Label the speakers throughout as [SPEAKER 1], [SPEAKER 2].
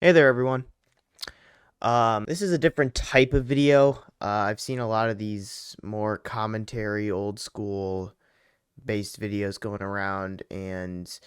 [SPEAKER 1] Hey there, everyone. This is a different type of video. I've seen a lot of these more commentary, old school based videos going around, and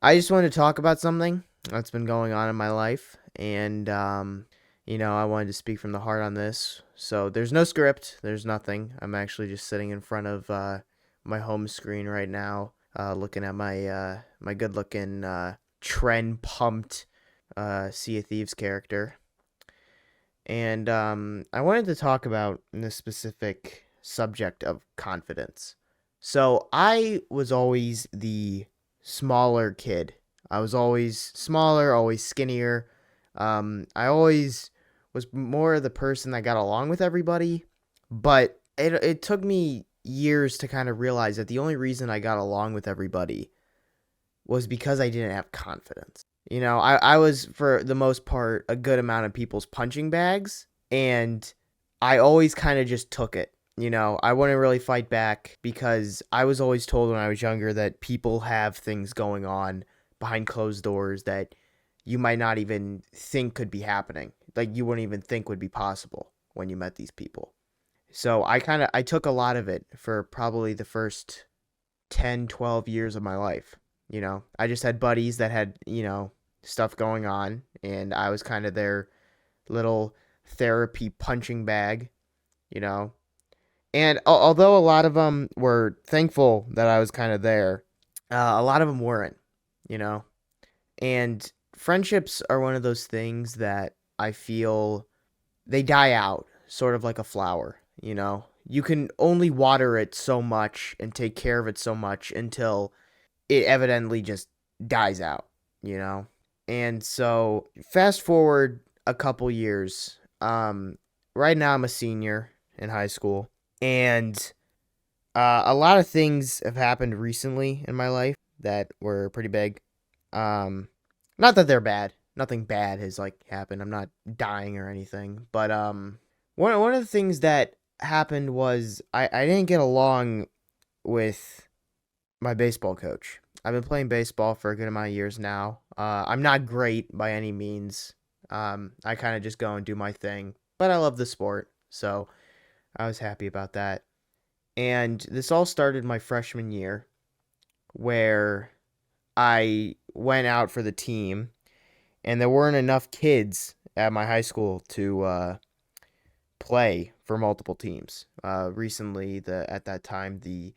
[SPEAKER 1] I just wanted to talk about something that's been going on in my life, and I wanted to speak from the heart on this. So there's no script, there's nothing. I'm actually just sitting in front of my home screen right now, looking at my good-looking trend pumped Sea of Thieves character. And I wanted to talk about this specific subject of confidence. So I was always the smaller kid. I was always smaller, always skinnier. I always was more the person that got along with everybody. But it took me years to kind of realize that the only reason I got along with everybody was because I didn't have confidence. I was, for the most part, a good amount of people's punching bags, and I always kind of just took it. I wouldn't really fight back because I was always told when I was younger that people have things going on behind closed doors that you might not even think could be happening. Like you wouldn't even think would be possible when you met these people. So I took a lot of it for probably the first 10, 12 years of my life. I just had buddies that had, stuff going on, and I was kind of their little therapy punching bag, you know. And although a lot of them were thankful that I was kind of there, a lot of them weren't, you know. And friendships are one of those things that I feel they die out, sort of like a flower. You can only water it so much and take care of it so much until it evidently just dies out. And so fast forward a couple years. Right now I'm a senior in high school, and a lot of things have happened recently in my life that were pretty big. Um, Not that they're bad. Nothing bad has like happened. I'm not dying or anything. But one of the things that happened was I didn't get along with my baseball coach. I've been playing baseball for a good amount of years now. I'm not great by any means. I kind of just go and do my thing, but I love the sport, so I was happy about that. And this all started my freshman year, where I went out for the team, and there weren't enough kids at my high school to play for multiple teams. Recently, at that time, the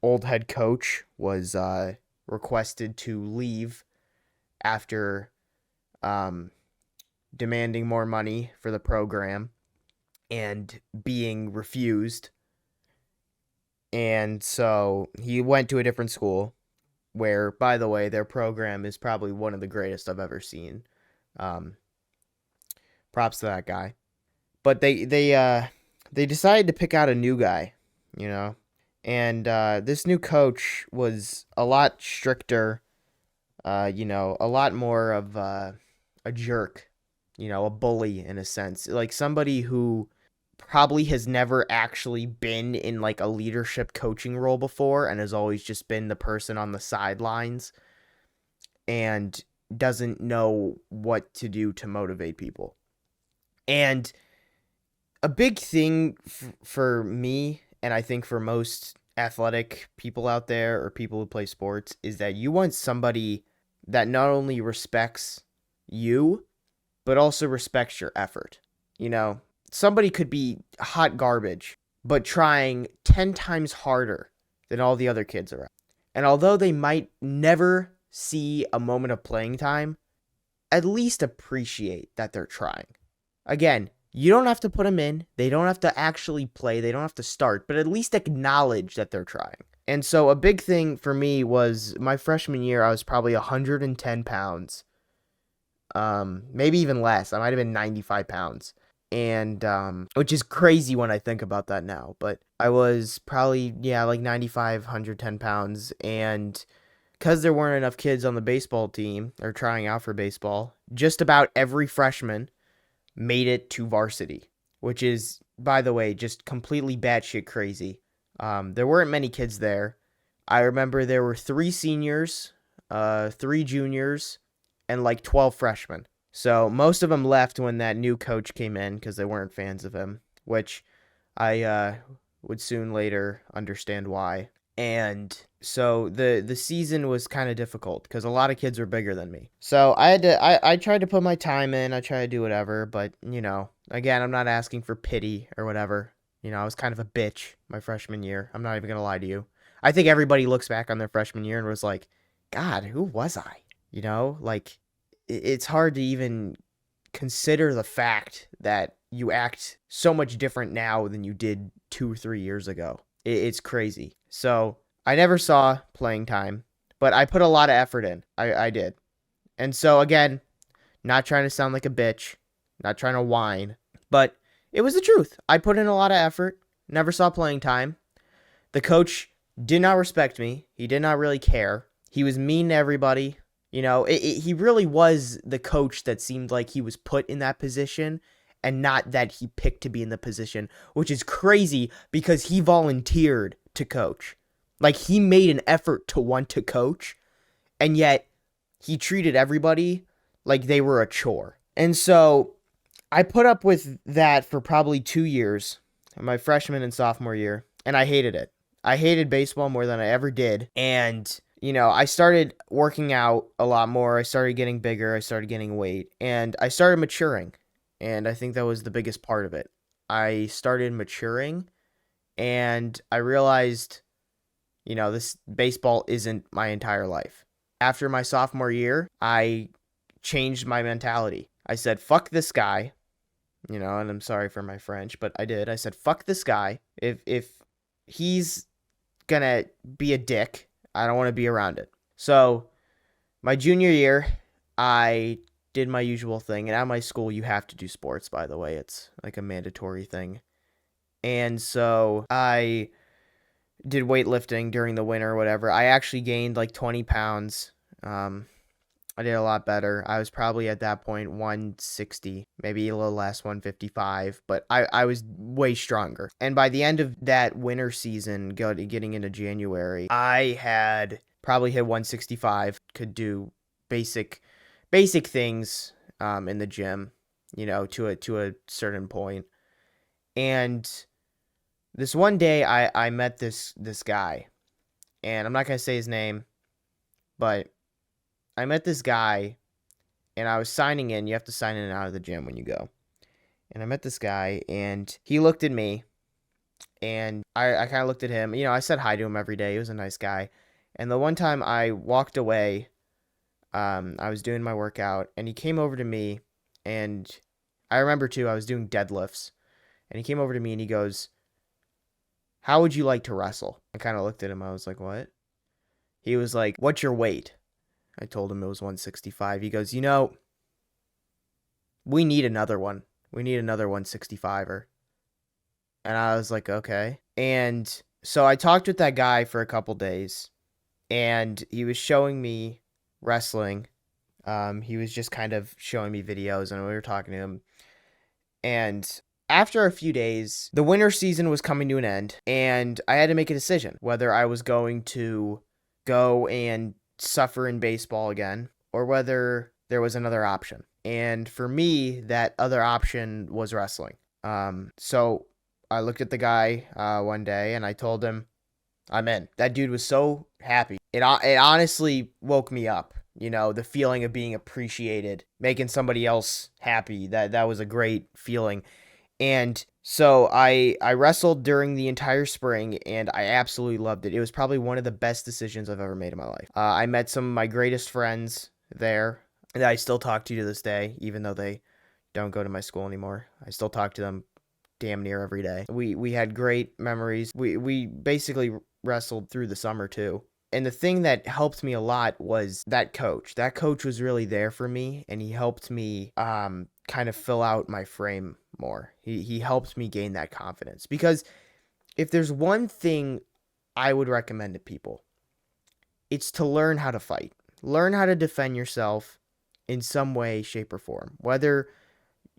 [SPEAKER 1] old head coach was requested to leave after um, demanding more money for the program and being refused. And so he went to a different school where, by the way, their program is probably one of the greatest I've ever seen. Um, Props to that guy. But they decided to pick out a new guy, you know, and this new coach was a lot stricter, a lot more of a jerk, a bully in a sense, like somebody who probably has never actually been in like a leadership coaching role before and has always just been the person on the sidelines and doesn't know what to do to motivate people. And a big thing for me, and I think for most athletic people out there or people who play sports, is that you want somebody that not only respects you, but also respects your effort. Somebody could be hot garbage, but trying 10 times harder than all the other kids around. And although they might never see a moment of playing time, at least appreciate that they're trying. Again, you don't have to put them in. They don't have to actually play. They don't have to start, but at least acknowledge that they're trying. And so a big thing for me was my freshman year, I was probably 110 pounds. Maybe even less. I might have been 95 pounds. And which is crazy when I think about that now, but I was probably, yeah, like 95, 110 pounds. And because there weren't enough kids on the baseball team or trying out for baseball, just about every freshman made it to varsity, which is, by the way, just completely batshit crazy. There weren't many kids there. I remember there were 3 seniors, 3 juniors, and like 12 freshmen. So most of them left when that new coach came in because they weren't fans of him, which I would soon later understand why. And so the season was kind of difficult because a lot of kids were bigger than me. So I tried to put my time in. I tried to do whatever, but again, I'm not asking for pity or whatever. I was kind of a bitch my freshman year. I'm not even gonna lie to you. I think everybody looks back on their freshman year and was like, God, who was I? Like it's hard to even consider the fact that you act so much different now than you did 2 or 3 years ago. It's crazy. So I never saw playing time, but I put a lot of effort in. I did. And so again, not trying to sound like a bitch, not trying to whine, but it was the truth. I put in a lot of effort, never saw playing time. The coach did not respect me. He did not really care. He was mean to everybody. He really was the coach that seemed like he was put in that position and not that he picked to be in the position, which is crazy because he volunteered to coach. Like, he made an effort to want to coach, and yet he treated everybody like they were a chore. And so I put up with that for probably 2 years, my freshman and sophomore year, and I hated it. I hated baseball more than I ever did. And, I started working out a lot more. I started getting bigger. I started gaining weight. And I started maturing. And I think that was the biggest part of it. I started maturing, and I realized, this baseball isn't my entire life. After my sophomore year, I changed my mentality. I said, fuck this guy, and I'm sorry for my French, but I did. I said, fuck this guy. If he's gonna be a dick, I don't want to be around it. So my junior year, I did my usual thing. And at my school, you have to do sports, by the way. It's like a mandatory thing. And so I did weightlifting during the winter or whatever. I actually gained like 20 pounds. I did a lot better. I was probably at that point 160, maybe a little less, 155, but I was way stronger. And by the end of that winter season, getting into January, I had probably hit 165, could do basic things in the gym, to a certain point. And this one day I met this guy, and I'm not going to say his name, but I met this guy, and I was signing in. You have to sign in and out of the gym when you go. And I met this guy, and he looked at me, and I kind of looked at him. I said hi to him every day. He was a nice guy. And the one time I walked away, I was doing my workout, and he came over to me, and I remember, too, I was doing deadlifts. And he came over to me, and he goes, how would you like to wrestle? I kind of looked at him. I was like, what? He was like, what's your weight? I told him it was 165. He goes, we need another one. We need another 165er. And I was like, okay. And so I talked with that guy for a couple days, and he was showing me wrestling. He was just kind of showing me videos, and we were talking to him. And after a few days, the winter season was coming to an end, and I had to make a decision whether I was going to go and suffer in baseball again, or whether there was another option. And for me, that other option was wrestling. So I looked at the guy one day, and I told him, I'm in. That dude was so happy. It honestly woke me up. The feeling of being appreciated, making somebody else happy. That was a great feeling. And so I wrestled during the entire spring, and I absolutely loved it. It was probably one of the best decisions I've ever made in my life. I met some of my greatest friends there that I still talk to this day, even though they don't go to my school anymore. I still talk to them damn near every day. We had great memories. We basically wrestled through the summer too. And the thing that helped me a lot was that coach. That coach was really there for me, and he helped me kind of fill out my frame more. He helped me gain that confidence. Because if there's one thing I would recommend to people, it's to learn how to fight. Learn how to defend yourself in some way, shape, or form. Whether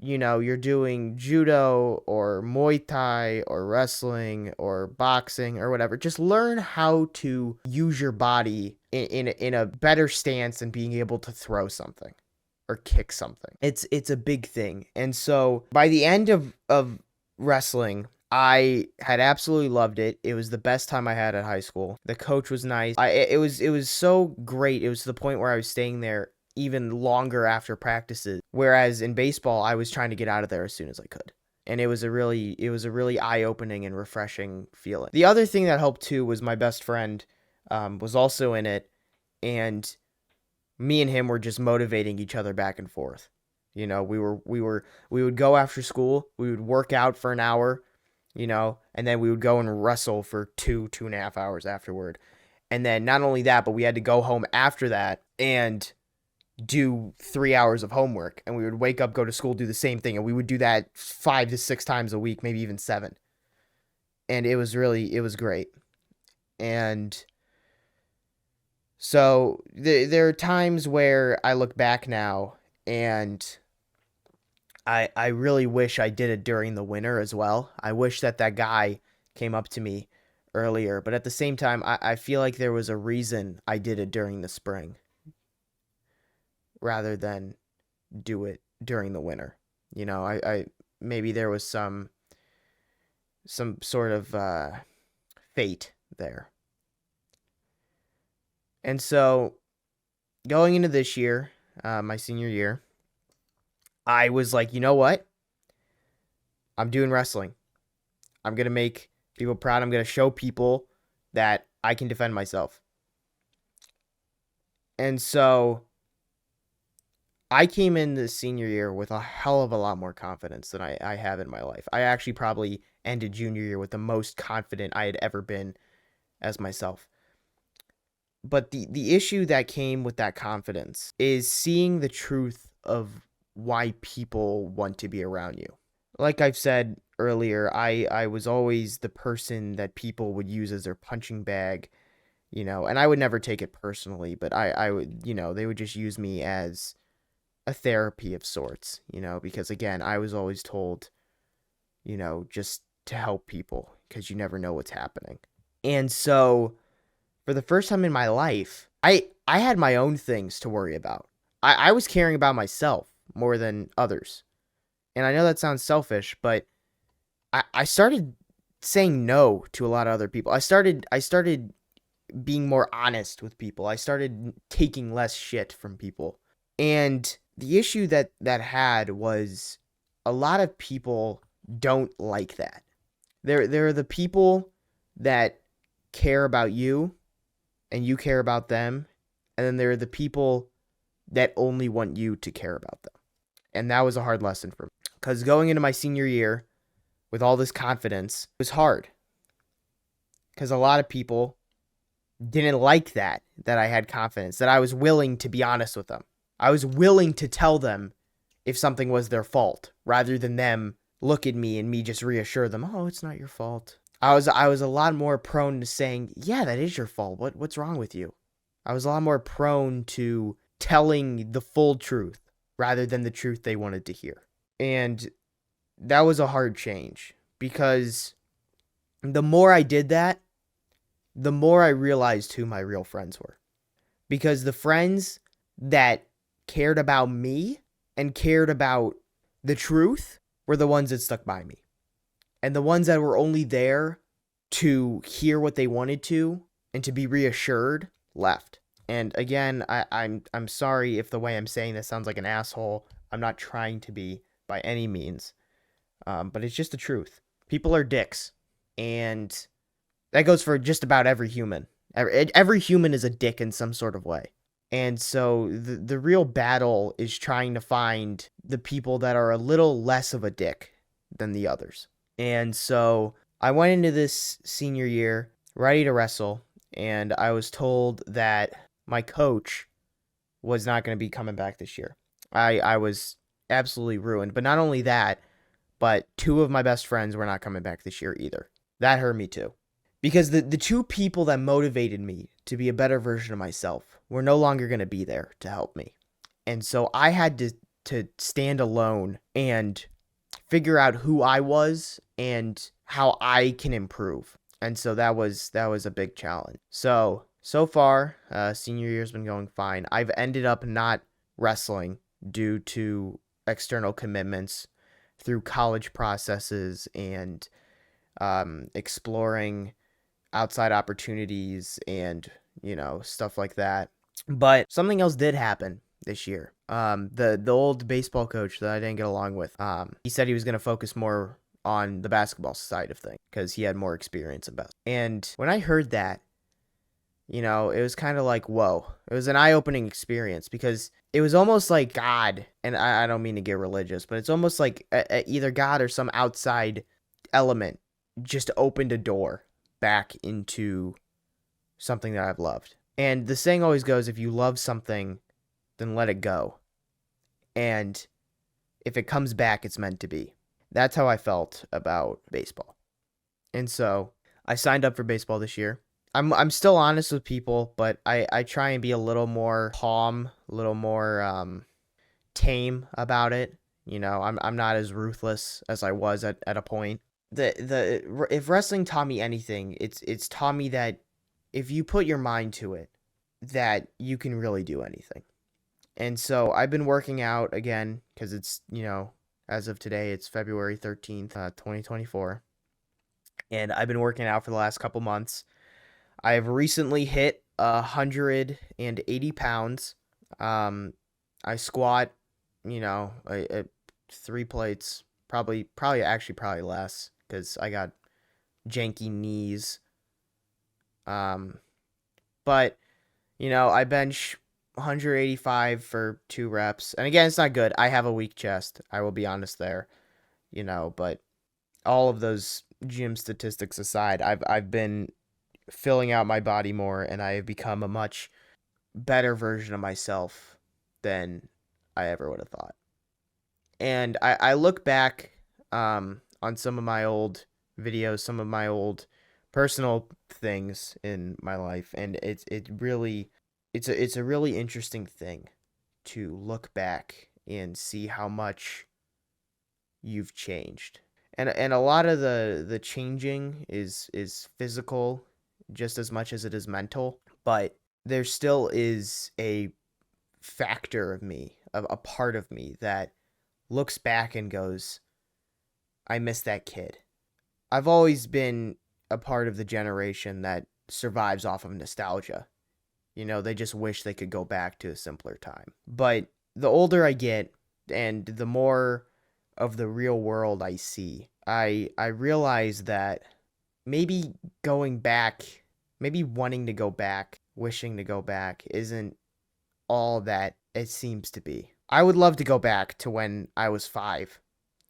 [SPEAKER 1] you're doing judo or Muay Thai or wrestling or boxing or whatever. Just learn how to use your body in a better stance and being able to throw something or kick something. It's a big thing. And so by the end of wrestling, I had absolutely loved it. It was the best time I had at high school. The coach was nice. It was so great. It was to the point where I was staying there even longer after practices. Whereas in baseball, I was trying to get out of there as soon as I could. And it was a really eye-opening and refreshing feeling. The other thing that helped too was my best friend was also in it, and me and him were just motivating each other back and forth. You know, we would go after school, we would work out for an hour, and then we would go and wrestle for 2.5 hours afterward. And then not only that, but we had to go home after that and do 3 hours of homework. And we would wake up, go to school, do the same thing. And we would do that 5 to 6 times a week, maybe even 7. And it was great. And so there are times where I look back now and I really wish I did it during the winter as well. I wish that guy came up to me earlier, but at the same time, I feel like there was a reason I did it during the spring rather than do it during the winter. I maybe there was some sort of fate there. And so going into this year, my senior year, I was like, you know what? I'm doing wrestling. I'm going to make people proud. I'm going to show people that I can defend myself. And so I came in the senior year with a hell of a lot more confidence than I have in my life. I actually probably ended junior year with the most confident I had ever been as myself. But the issue that came with that confidence is seeing the truth of why people want to be around you. Like I've said earlier, I was always the person that people would use as their punching bag, and I would never take it personally, but I would, they would just use me as a therapy of sorts, because again, I was always told, just to help people because you never know what's happening. And so for the first time in my life, I had my own things to worry about. I was caring about myself more than others. And I know that sounds selfish, but I started saying no to a lot of other people. I started being more honest with people. I started taking less shit from people. And the issue that had was a lot of people don't like that. There are the people that care about you and you care about them. And then there are the people that only want you to care about them. And that was a hard lesson for me. Because going into my senior year with all this confidence was hard. Because a lot of people didn't like that I had confidence, that I was willing to be honest with them. I was willing to tell them if something was their fault, rather than them look at me and me just reassure them, oh, it's not your fault. I was a lot more prone to saying, yeah, that is your fault. What's wrong with you? I was a lot more prone to telling the full truth rather than the truth they wanted to hear. And that was a hard change, because the more I did that, the more I realized who my real friends were. Because the friends that cared about me and cared about the truth were the ones that stuck by me. And the ones that were only there to hear what they wanted to and to be reassured left. And again, I'm sorry if the way I'm saying this sounds like an asshole. I'm not trying to be by any means. But it's just the truth. People are dicks. And that goes for just about every human. Every human is a dick in some sort of way. And so the real battle is trying to find the people that are a little less of a dick than the others. And so I went into this senior year ready to wrestle, and I was told that my coach was not going to be coming back this year. I was absolutely ruined. But not only that, but 2 of my best friends were not coming back this year either. That hurt me too. Because the 2 people that motivated me to be a better version of myself were no longer going to be there to help me. And so I had to stand alone and figure out who I was and how I can improve. And so that was a big challenge. So far, senior year's been going fine. I've ended up not wrestling due to external commitments through college processes and exploring outside opportunities and, stuff like that. But something else did happen this year. The old baseball coach that I didn't get along with, he said he was going to focus more on the basketball side of things because he had more experience in basketball. And when I heard that, it was kind of like, whoa. It was an eye-opening experience because it was almost like God, and I don't mean to get religious, but it's almost like either God or some outside element just opened a door back into something that I've loved. And the saying always goes, if you love something, then let it go. And if it comes back, it's meant to be. That's how I felt about baseball. And so I signed up for baseball this year. I'm still honest with people, but I try and be a little more calm, a little more tame about it. I'm not as ruthless as I was at a point. If wrestling taught me anything, it's taught me that if you put your mind to it, that you can really do anything. And so I've been working out again because it's, as of today, it's February 13th, 2024. And I've been working out for the last couple months. I've recently hit 180 pounds. I squat, 3 plates, probably less because I got janky knees. But I bench 185 for 2 reps. And again, it's not good. I have a weak chest. I will be honest there. But all of those gym statistics aside, I've been filling out my body more, and I have become a much better version of myself than I ever would have thought. And I look back on some of my old videos, some of my old personal things in my life, and it's a really interesting thing to look back and see how much you've changed. And a lot of the changing is physical just as much as it is mental, but there still is a factor of me, a part of me that looks back and goes, I miss that kid. I've always been a part of the generation that survives off of nostalgia. They just wish they could go back to a simpler time. But the older I get and the more of the real world I see, I realize that maybe going back, maybe wanting to go back, wishing to go back isn't all that it seems to be. I would love to go back to when I was 5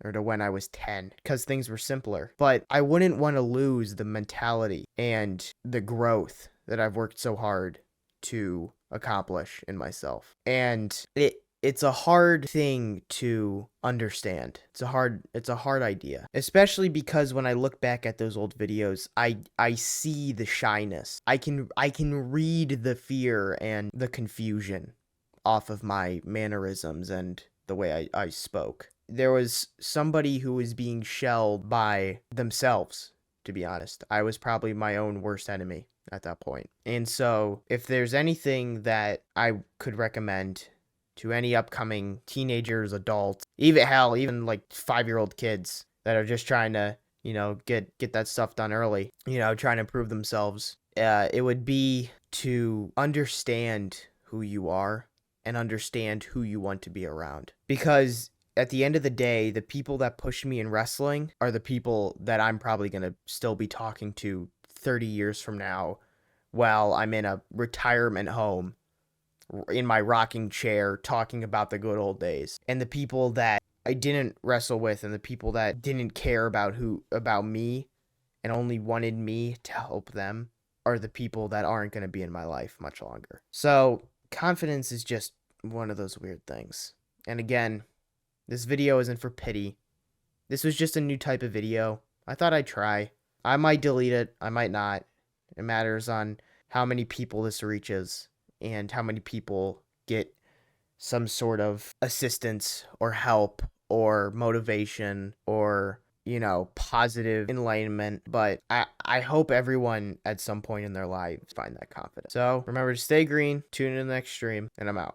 [SPEAKER 1] or to when I was 10 because things were simpler. But I wouldn't want to lose the mentality and the growth that I've worked so hard to accomplish in myself. And it's a hard thing to understand. It's a hard idea, especially because when I look back at those old videos, I see the shyness. I can read the fear and the confusion off of my mannerisms and the way I spoke. There was somebody who was being shelled by themselves, to be honest. I was probably my own worst enemy at that point. And so if there's anything that I could recommend to any upcoming teenagers, adults, even like 5-year-old kids that are just trying to, get that stuff done early, trying to improve themselves, it would be to understand who you are and understand who you want to be around. Because at the end of the day, the people that pushed me in wrestling are the people that I'm probably going to still be talking to 30 years from now while I'm in a retirement home in my rocking chair talking about the good old days. And the people that I didn't wrestle with and the people that didn't care about me and only wanted me to help them are the people that aren't going to be in my life much longer. So confidence is just one of those weird things. And again, this video isn't for pity. This was just a new type of video. I thought I'd try. I might delete it. I might not. It matters on how many people this reaches and how many people get some sort of assistance or help or motivation or, positive enlightenment. But I hope everyone at some point in their lives find that confidence. So remember to stay green, tune in to the next stream, and I'm out.